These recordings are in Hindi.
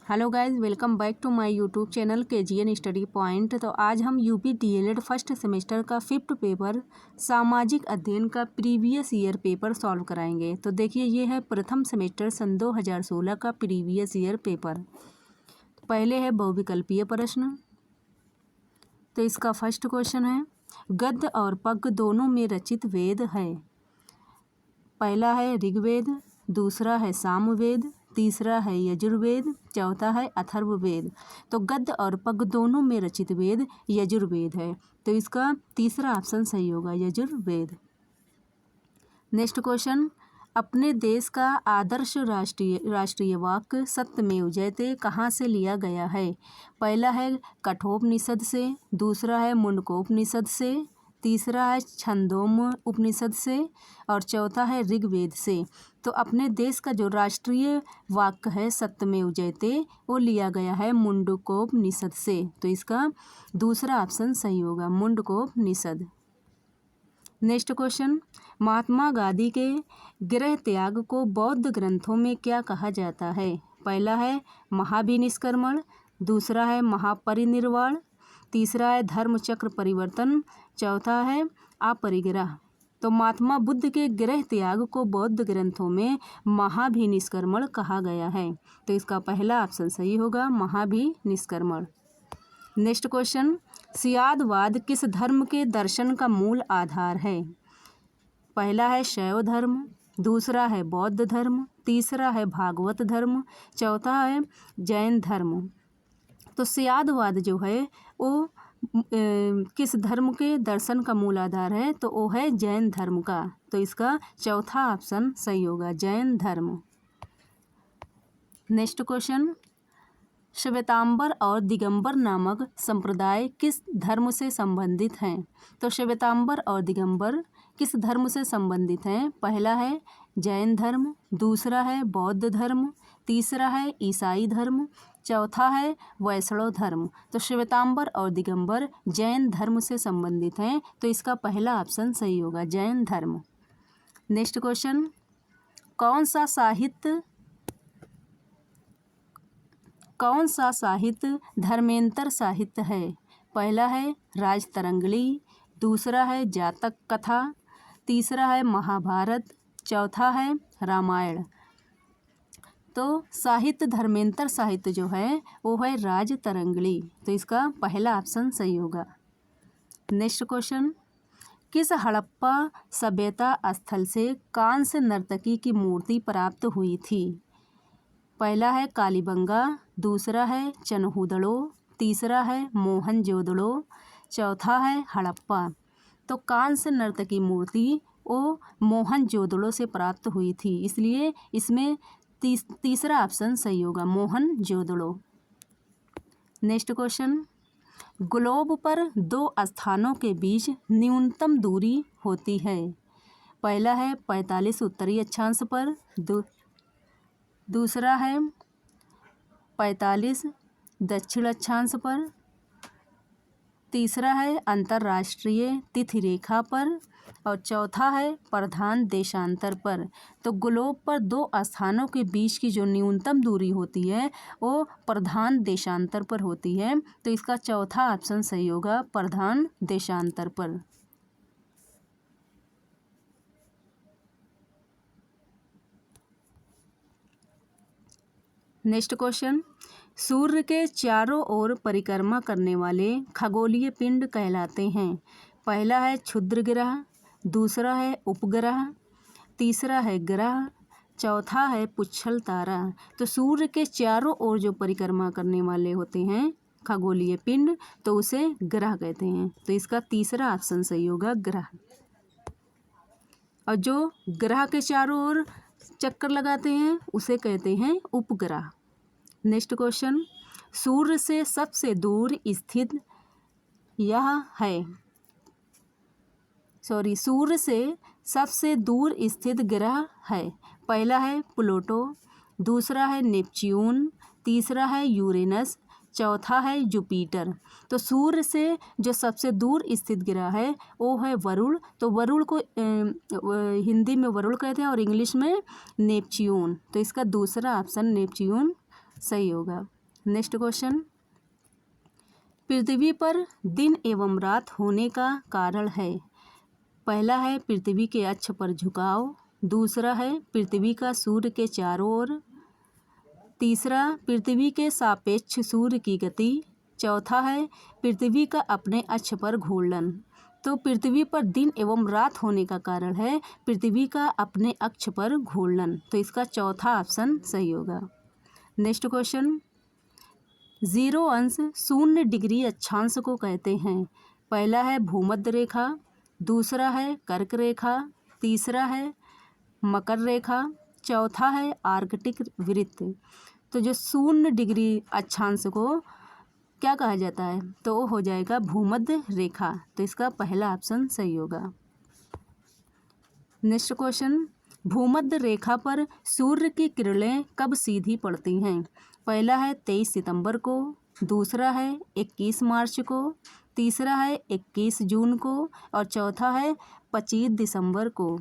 Hello guys, welcome back to my YouTube channel KGN study point. तो आज हम यूपी DLED फर्स्ट सेमेस्टर का 5th पेपर सामाजिक अध्ययन का प्रीवियस ईयर पेपर सॉल्व कराएंगे। तो देखिए, ये है प्रथम सेमेस्टर सन 2016 का प्रीवियस ईयर पेपर। पहले है बहुविकल्पीय प्रश्न। तो इसका फर्स्ट क्वेश्चन है, गद्य और पद्य दोनों में रचित वेद है। पहला है ऋग्वेद, दूसरा है सामवेद, तीसरा है यजुर्वेद, चौथा है अथर्ववेद। तो गद्य और पद्य दोनों में रचित वेद यजुर्वेद है। तो इसका तीसरा ऑप्शन सही होगा, यजुर्वेद। नेक्स्ट क्वेश्चन, अपने देश का आदर्श राष्ट्रीय वाक्य सत्यमेव जयते कहाँ से लिया गया है। पहला है कठोपनिषद से, दूसरा है मुंडकोपनिषद से, तीसरा है छंदोग्य उपनिषद से और चौथा है ऋग्वेद से। तो अपने देश का जो राष्ट्रीय वाक्य है सत्यमेव जयते वो लिया गया है मुंडकोपनिषद से। तो इसका दूसरा ऑप्शन सही होगा, मुंडकोपनिषद। नेक्स्ट क्वेश्चन, महात्मा गांधी के गृह त्याग को बौद्ध ग्रंथों में क्या कहा जाता है। पहला है महाभिनिष्क्रमण, दूसरा है महापरिनिर्वाण, तीसरा है धर्मचक्र परिवर्तन, चौथा है अपरिग्रह। तो महात्मा बुद्ध के गृह त्याग को बौद्ध ग्रंथों में महाभिनिष्क्रमण कहा गया है। तो इसका पहला ऑप्शन सही होगा, महाभिनिष्क्रमण। नेक्स्ट क्वेश्चन, सियादवाद किस धर्म के दर्शन का मूल आधार है। पहला है शैव धर्म, दूसरा है बौद्ध धर्म, तीसरा है भागवत धर्म, चौथा है जैन धर्म। तो सियादवाद जो है वो किस धर्म के दर्शन का मूल आधार है, तो वो है जैन धर्म का। तो इसका चौथा ऑप्शन सही होगा, जैन धर्म। नेक्स्ट क्वेश्चन, श्वेतांबर और दिगंबर नामक संप्रदाय किस धर्म से संबंधित हैं। तो श्वेतांबर और दिगंबर किस धर्म से संबंधित हैं। पहला है जैन धर्म, दूसरा है बौद्ध धर्म, तीसरा है ईसाई धर्म, चौथा है वैष्णव धर्म। तो श्वेतांबर और दिगंबर जैन धर्म से संबंधित हैं। तो इसका पहला ऑप्शन सही होगा, जैन धर्म। नेक्स्ट क्वेश्चन, कौन सा साहित्य धर्मेंतर साहित्य है। पहला है राजतरंगिणी, दूसरा है जातक कथा, तीसरा है महाभारत, चौथा है रामायण। तो साहित्य धर्मेंतर साहित्य जो है वो है राजतरंगिणी। तो इसका पहला ऑप्शन सही होगा। नेक्स्ट क्वेश्चन, किस हड़प्पा सभ्यता स्थल से कांस्य नर्तकी की मूर्ति प्राप्त हुई थी। पहला है कालीबंगा, दूसरा है चनहूदड़ो, तीसरा है मोहनजोदड़ो, चौथा है हड़प्पा। तो कांस्य नर्तकी मूर्ति वो मोहनजोदड़ो से प्राप्त हुई थी, इसलिए इसमें तीसरा ऑप्शन सही होगा, मोहनजोदड़ो। नेक्स्ट क्वेश्चन, ग्लोब पर दो स्थानों के बीच न्यूनतम दूरी होती है। पहला है 45 उत्तरी अक्षांश पर, दूसरा है 45 दक्षिण अक्षांश पर, तीसरा है अंतर्राष्ट्रीय तिथि रेखा पर और चौथा है प्रधान देशांतर पर। तो ग्लोब पर दो स्थानों के बीच की जो न्यूनतम दूरी होती है वो प्रधान देशांतर पर होती है। तो इसका चौथा ऑप्शन सही होगा, प्रधान देशांतर पर। नेक्स्ट क्वेश्चन, सूर्य के चारों ओर परिक्रमा करने वाले खगोलीय पिंड कहलाते हैं। पहला है क्षुद्र ग्रह, दूसरा है उपग्रह, तीसरा है ग्रह, चौथा है पुच्छल तारा। तो सूर्य के चारों ओर जो परिक्रमा करने वाले होते हैं खगोलीय पिंड, तो उसे ग्रह कहते हैं। तो इसका तीसरा ऑप्शन सही होगा, ग्रह। और जो ग्रह के चारों ओर चक्कर लगाते हैं उसे कहते हैं उपग्रह। नेक्स्ट क्वेश्चन, सूर्य से सबसे दूर स्थित सूर्य से सबसे दूर स्थित ग्रह है। पहला है प्लूटो, दूसरा है नेपच्यून, तीसरा है यूरेनस, चौथा है जुपिटर। तो सूर्य से जो सबसे दूर स्थित ग्रह है वो है वरुण। तो वरुण को हिंदी में वरुण कहते हैं और इंग्लिश में नेपच्यून। तो इसका दूसरा ऑप्शन नेपच्यून सही होगा। नेक्स्ट क्वेश्चन, पृथ्वी पर दिन एवं रात होने का कारण है। पहला है पृथ्वी के अक्ष पर झुकाव, दूसरा है पृथ्वी का सूर्य के चारों ओर, तीसरा पृथ्वी के सापेक्ष सूर्य की गति, चौथा है पृथ्वी का अपने अक्ष पर घूर्णन। तो पृथ्वी पर दिन एवं रात होने का कारण है पृथ्वी का अपने अक्ष पर घूर्णन, तो इसका चौथा ऑप्शन सही होगा। नेक्स्ट क्वेश्चन, 0 अंश 0 डिग्री अक्षांश को कहते हैं। पहला है भूमध्य रेखा, दूसरा है कर्क रेखा, तीसरा है मकर रेखा, चौथा है आर्कटिक वृत्त। तो जो 0 डिग्री अक्षांश को क्या कहा जाता है, तो वो हो जाएगा भूमध्य रेखा, तो इसका पहला ऑप्शन सही होगा। नेक्स्ट क्वेश्चन, भूमध्य रेखा पर सूर्य की किरणें कब सीधी पड़ती हैं। पहला है 23 सितंबर को, दूसरा है 21 मार्च को, तीसरा है 21 जून को और चौथा है 25 दिसंबर को।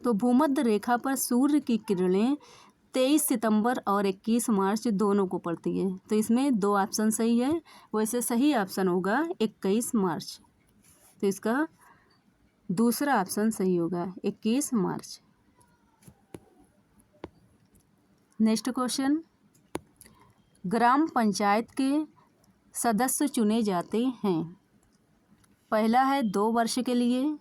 तो भूमध्य रेखा पर सूर्य की किरणें 23 सितंबर और 21 मार्च दोनों को पड़ती है, तो इसमें 2 ऑप्शन सही है। वैसे सही ऑप्शन होगा 21 मार्च, तो इसका दूसरा ऑप्शन सही होगा 21 मार्च। नेक्स्ट क्वेश्चन, ग्राम पंचायत के सदस्य चुने जाते हैं। पहला है 2 वर्ष के लिए,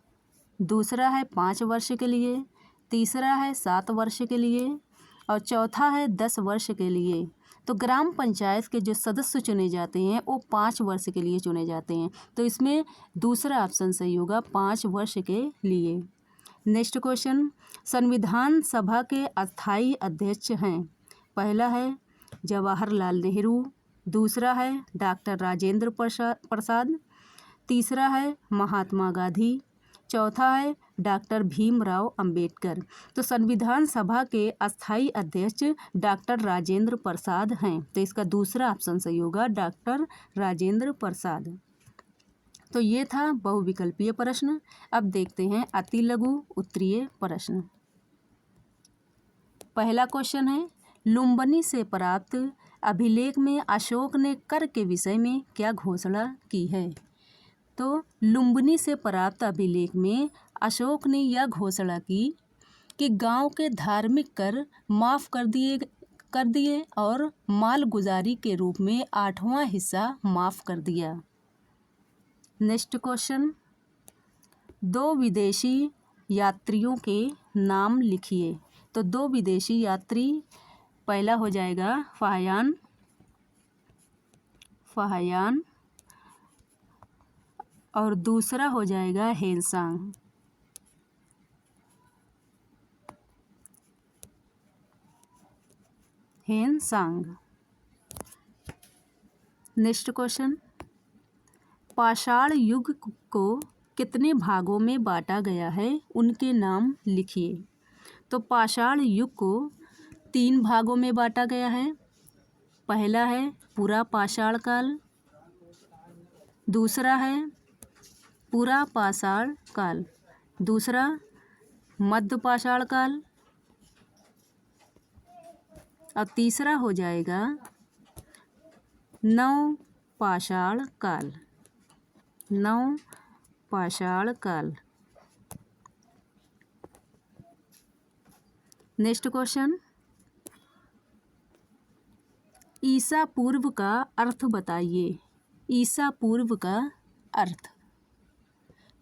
दूसरा है 5 वर्ष के लिए, तीसरा है 7 वर्ष के लिए और चौथा है 10 वर्ष के लिए। तो ग्राम पंचायत के जो सदस्य चुने जाते हैं वो 5 वर्ष के लिए चुने जाते हैं, तो इसमें दूसरा ऑप्शन सही होगा 5 वर्ष के लिए। नेक्स्ट क्वेश्चन, संविधान सभा के अस्थाई अध्यक्ष हैं। पहला है जवाहरलाल नेहरू, दूसरा है डॉक्टर राजेंद्र प्रसाद, तीसरा है महात्मा गांधी, चौथा है डॉक्टर भीमराव अंबेडकर। तो संविधान सभा के अस्थाई अध्यक्ष डॉक्टर राजेंद्र प्रसाद हैं, तो इसका दूसरा ऑप्शन सही होगा डॉक्टर राजेंद्र प्रसाद। तो ये था बहुविकल्पीय प्रश्न। अब देखते हैं अति लघु उत्तरीय प्रश्न। पहला क्वेश्चन है, लुम्बिनी से प्राप्त अभिलेख में अशोक ने कर के विषय में क्या घोषणा की है। तो लुम्बिनी से प्राप्त अभिलेख में अशोक ने यह घोषणा की कि गांव के धार्मिक कर माफ़ कर दिए और मालगुजारी के रूप में 8वां हिस्सा माफ़ कर दिया। नेक्स्ट क्वेश्चन, 2 विदेशी यात्रियों के नाम लिखिए। तो 2 विदेशी यात्री, पहला हो जाएगा फाहियान और दूसरा हो जाएगा हेनसांग। नेक्स्ट क्वेश्चन, पाषाण युग को कितने भागों में बांटा गया है, उनके नाम लिखिए। तो पाषाण युग को 3 भागों में बांटा गया है। पहला है पूरा पाषाण काल, दूसरा है पूरा पाषाण काल, दूसरा मध्य पाषाण काल और तीसरा हो जाएगा नव पाषाण काल। नेक्स्ट क्वेश्चन, ईसा पूर्व का अर्थ बताइए। ईसा पूर्व का अर्थ,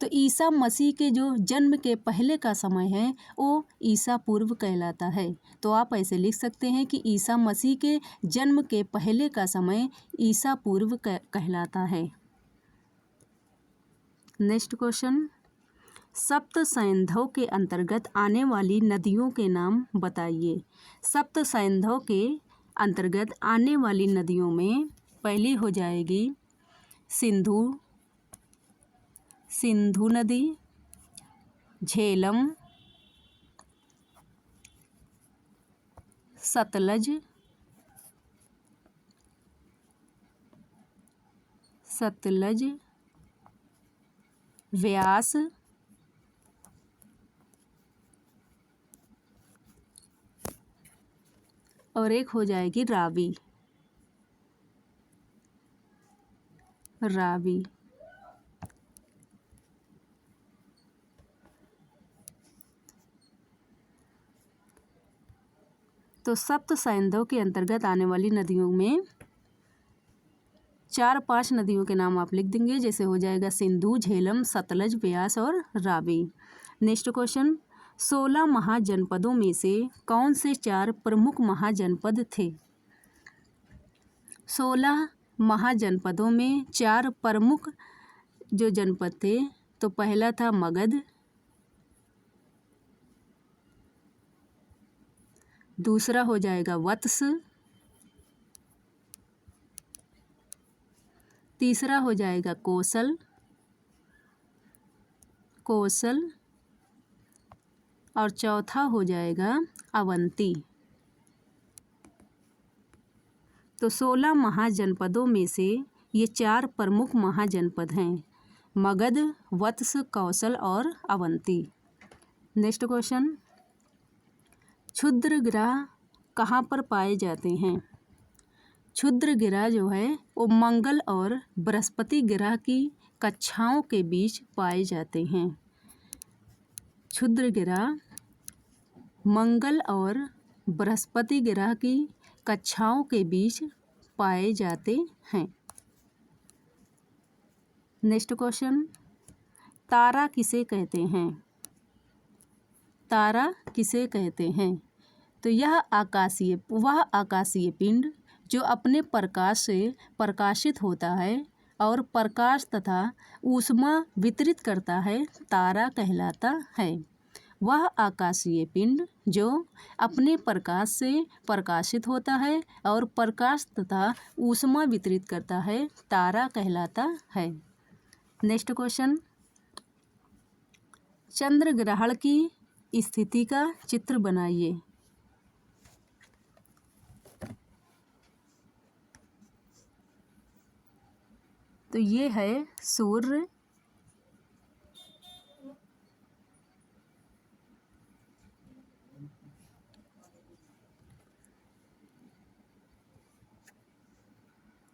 तो ईसा मसीह के जो जन्म के पहले का समय है वो ईसा पूर्व कहलाता है। तो आप ऐसे लिख सकते हैं कि ईसा मसीह के जन्म के पहले का समय ईसा पूर्व कहलाता है। नेक्स्ट क्वेश्चन, सप्त सैंधव के अंतर्गत आने वाली नदियों के नाम बताइए। सप्त सैंधव के अंतर्गत आने वाली नदियों में पहली हो जाएगी सिंधु नदी, झेलम, सतलज, व्यास और एक हो जाएगी रावी। रावी। तो सप्त सैंधव के अंतर्गत आने वाली नदियों में 4-5 नदियों के नाम आप लिख देंगे, जैसे हो जाएगा सिंधु, झेलम, सतलज, ब्यास और रावी। नेक्स्ट क्वेश्चन, 16 महाजनपदों में से कौन से 4 प्रमुख महाजनपद थे? 16 महाजनपदों में 4 प्रमुख जो जनपद थे, तो पहला था मगध, दूसरा हो जाएगा वत्स, तीसरा हो जाएगा कौशल और चौथा हो जाएगा अवंती। तो 16 महाजनपदों में से ये 4 प्रमुख महाजनपद हैं, मगध, वत्स, कौशल और अवंती। नेक्स्ट क्वेश्चन, क्षुद्र ग्रह कहाँ पर पाए जाते हैं? क्षुद्र ग्रह जो है वो मंगल और बृहस्पति ग्रह की कक्षाओं के बीच पाए जाते हैं। क्षुद्र ग्रह मंगल और बृहस्पति ग्रह की कक्षाओं के बीच पाए जाते हैं। नेक्स्ट क्वेश्चन, तारा किसे कहते हैं? तारा किसे कहते हैं? तो वह आकाशीय पिंड जो अपने प्रकाश से प्रकाशित होता है और प्रकाश तथा ऊष्मा वितरित करता है, तारा कहलाता है। वह आकाशीय पिंड जो अपने प्रकाश से प्रकाशित होता है और प्रकाश तथा ऊष्मा वितरित करता है, तारा कहलाता है। नेक्स्ट क्वेश्चन, चंद्र ग्रहण की स्थिति का चित्र बनाइए। तो ये है सूर्य,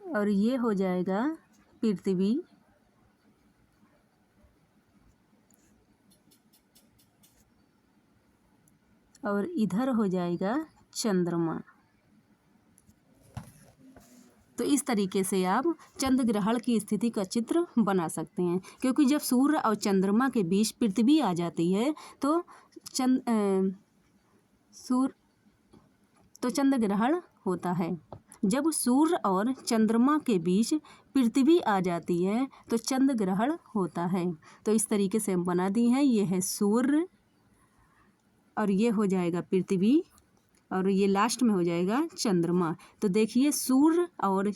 और ये हो जाएगा पृथ्वी, और इधर हो जाएगा चंद्रमा। तो इस तरीके से आप चंद्र ग्रहण की स्थिति का चित्र बना सकते हैं, क्योंकि जब सूर्य और चंद्रमा के बीच पृथ्वी आ जाती है तो चंद्र ग्रहण होता है। जब सूर्य और चंद्रमा के बीच पृथ्वी आ जाती है तो चंद्र ग्रहण होता है। तो इस तरीके से हम बना दी हैं, ये है सूर्य और ये हो जाएगा पृथ्वी और ये लास्ट में हो जाएगा चंद्रमा। तो देखिए सूर्य और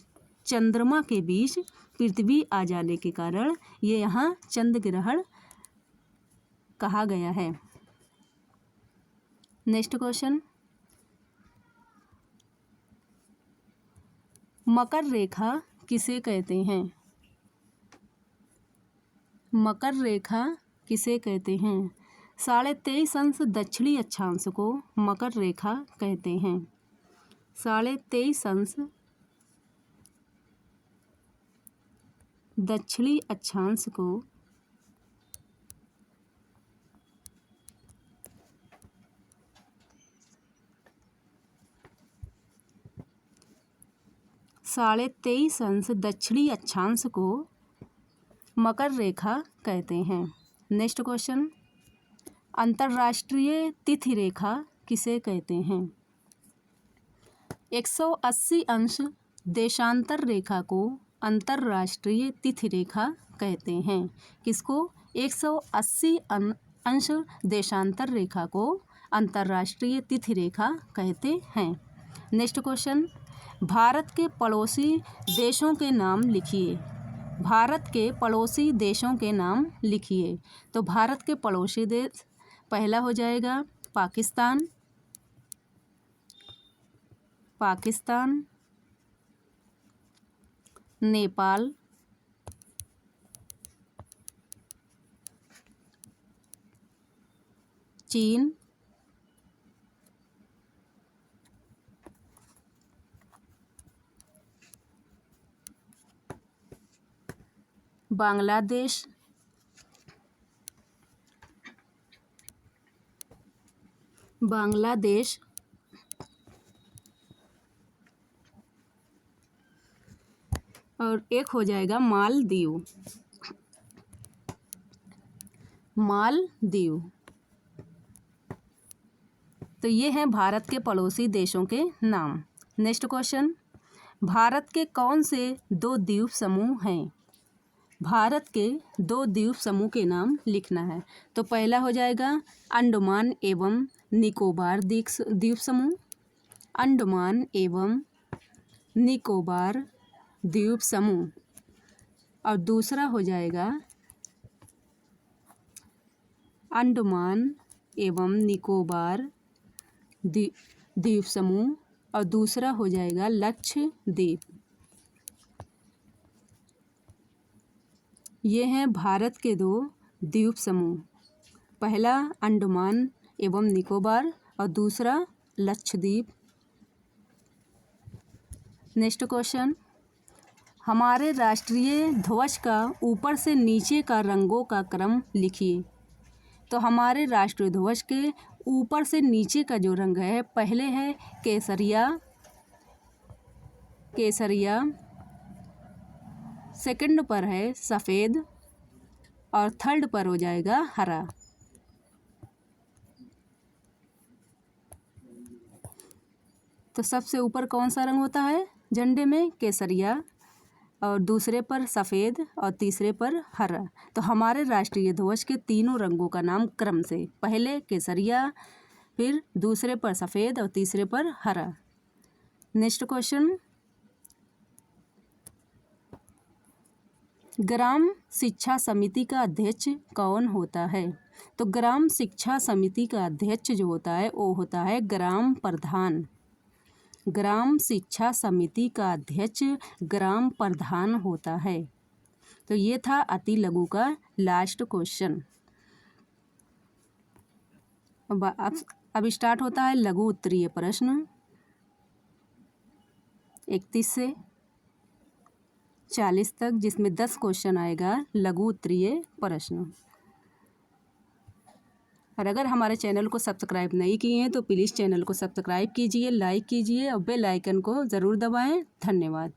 चंद्रमा के बीच पृथ्वी आ जाने के कारण ये यहाँ चंद्र ग्रहण कहा गया है। नेक्स्ट क्वेश्चन, मकर रेखा किसे कहते हैं? मकर रेखा किसे कहते हैं? 23.5 अंश दक्षिणी अक्षांश को मकर रेखा कहते हैं। 23.5 अंश दक्षिणी अक्षांश को दक्षिणी अक्षांश को मकर रेखा कहते हैं। नेक्स्ट क्वेश्चन, अंतर्राष्ट्रीय तिथि रेखा किसे कहते हैं? 180 अंश देशांतर रेखा को अंतर्राष्ट्रीय तिथि रेखा कहते हैं। किसको? 180 अंश देशांतर रेखा को अंतर्राष्ट्रीय तिथि रेखा कहते हैं। नेक्स्ट क्वेश्चन, भारत के पड़ोसी देशों के नाम लिखिए। भारत के पड़ोसी देशों के नाम लिखिए। तो भारत के पड़ोसी देश पहला हो जाएगा पाकिस्तान, नेपाल, चीन, बांग्लादेश, बांग्लादेश, और एक हो जाएगा मालदीव, मालदीव। तो ये हैं भारत के पड़ोसी देशों के नाम। नेक्स्ट क्वेश्चन, भारत के कौन से 2 द्वीप समूह हैं? भारत के 2 द्वीप समूह के नाम लिखना है। तो पहला हो जाएगा अंडमान एवं निकोबार द्वीप समूह, अंडमान एवं निकोबार द्वीप समूह, और दूसरा हो जाएगा अंडमान एवं निकोबार द्वीप समूह, और दूसरा हो जाएगा लक्षद्वीप। ये हैं भारत के 2 द्वीप समूह, पहला अंडमान एवं निकोबार और दूसरा लक्षद्वीप। नेक्स्ट क्वेश्चन, हमारे राष्ट्रीय ध्वज का ऊपर से नीचे का रंगों का क्रम लिखिए। तो हमारे राष्ट्रीय ध्वज के ऊपर से नीचे का जो रंग है, पहले है केसरिया, केसरिया, सेकंड पर है सफ़ेद, और थर्ड पर हो जाएगा हरा। तो सबसे ऊपर कौन सा रंग होता है झंडे में? केसरिया, और दूसरे पर सफ़ेद, और तीसरे पर हरा। तो हमारे राष्ट्रीय ध्वज के तीनों रंगों का नाम क्रम से, पहले केसरिया, फिर दूसरे पर सफ़ेद और तीसरे पर हरा। नेक्स्ट क्वेश्चन, ग्राम शिक्षा समिति का अध्यक्ष कौन होता है? तो ग्राम शिक्षा समिति का अध्यक्ष जो होता है वो होता है ग्राम प्रधान। ग्राम शिक्षा समिति का अध्यक्ष ग्राम प्रधान होता है। तो ये था अति लघु का लास्ट क्वेश्चन। अब स्टार्ट होता है लघु उत्तरीय प्रश्न 31 से 40 तक, जिसमें 10 क्वेश्चन आएगा लघु उत्तरीय प्रश्न। और अगर हमारे चैनल को सब्सक्राइब नहीं किए हैं तो प्लीज़ चैनल को सब्सक्राइब कीजिए, लाइक कीजिए और बेल आइकन को ज़रूर दबाएं। धन्यवाद।